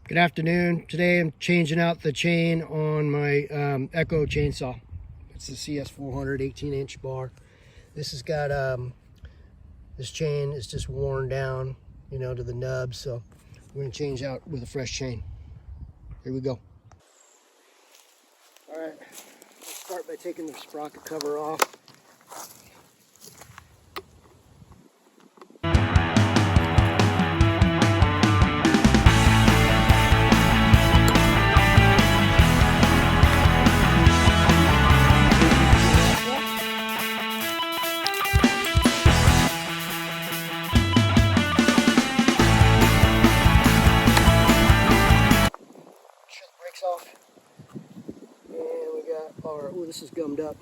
Good afternoon. Today I'm changing out the chain on my Echo chainsaw. It's the CS-400 18-inch bar. This has got this chain is just worn down, you know, to the nub, so we're going to change out with a fresh chain. Here we go. All right, let's start by taking the sprocket cover off. Brakes off, and we got our, oh, this is gummed up.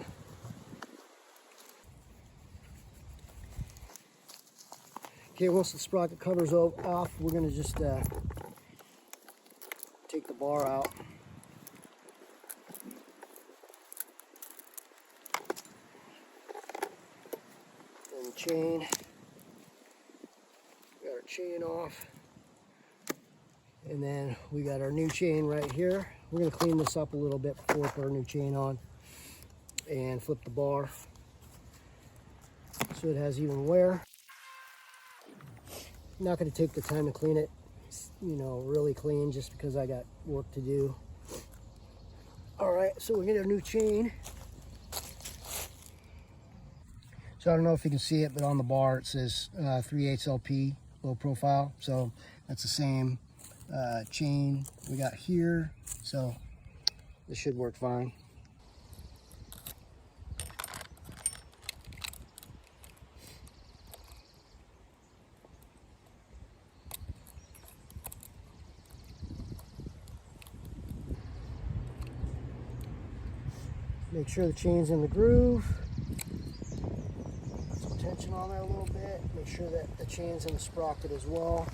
Okay, once the sprocket cover's off, we're going to just take the bar out. And the chain, got our chain off. And then we got our new chain right here. We're going to clean this up a little bit before we put our new chain on and flip the bar so it has even wear. I'm not going to take the time to clean it, you know, really clean, just because I got work to do. All right, so we're going to get a new chain. So I don't know if you can see it, but on the bar it says 3/8 LP, low profile. So that's the same chain we got here, so this should work fine. Make sure the chain's in the groove. Put some tension on there a little bit. Make sure that the chain's in the sprocket as well.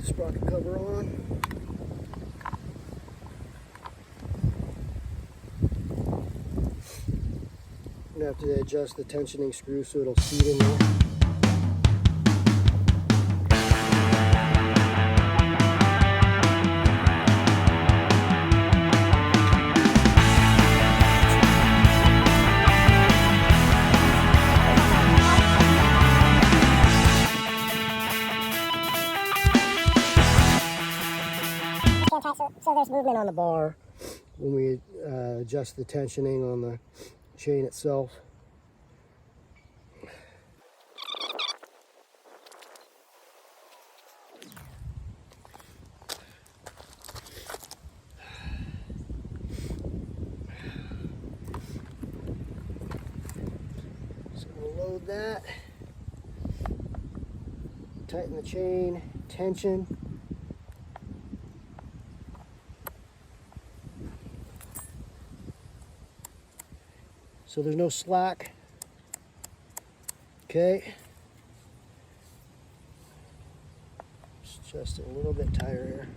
Sprocket cover on. I'm going to have to adjust the tensioning screw so it'll seat in there. So there's movement on the bar when we adjust the tensioning on the chain itself. So we'll load that, tighten the chain, tension. So there's no slack. Okay. Just a little bit tighter here.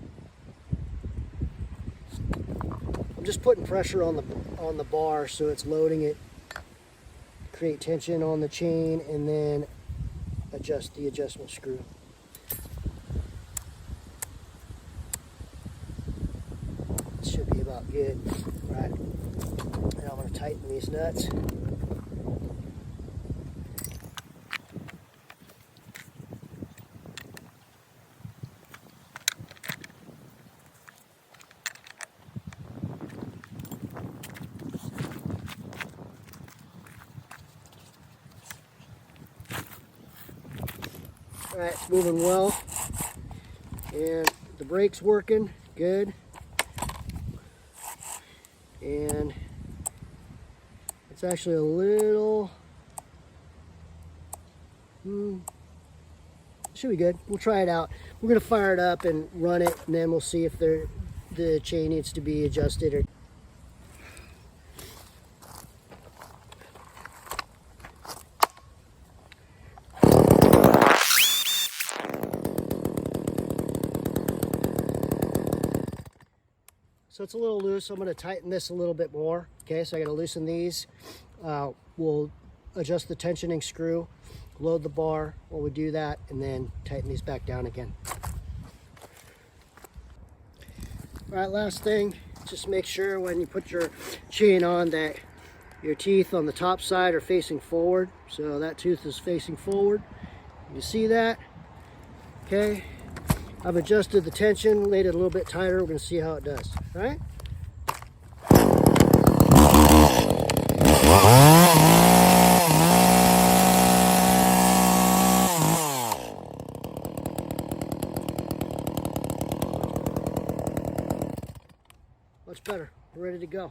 I'm just putting pressure on the bar so it's loading it. Create tension on the chain and then adjust the adjustment screw. Should be about good. All right. And I'm going to tighten these nuts. All right, it's moving well. And the brake's working good. And it's actually a little, should be good. We'll try it out. We're going to fire it up and run it, and then we'll see if the chain needs to be adjusted. Or So it's a little loose. I'm going to tighten this a little bit more. Okay, so I got to loosen these. We'll adjust the tensioning screw, load the bar while we do that, and then tighten these back down again. All right, last thing, just make sure when you put your chain on that your teeth on the top side are facing forward. So that tooth is facing forward. You see that? Okay. I've adjusted the tension, laid it a little bit tighter. We're going to see how it does. All right? Much better. We're ready to go.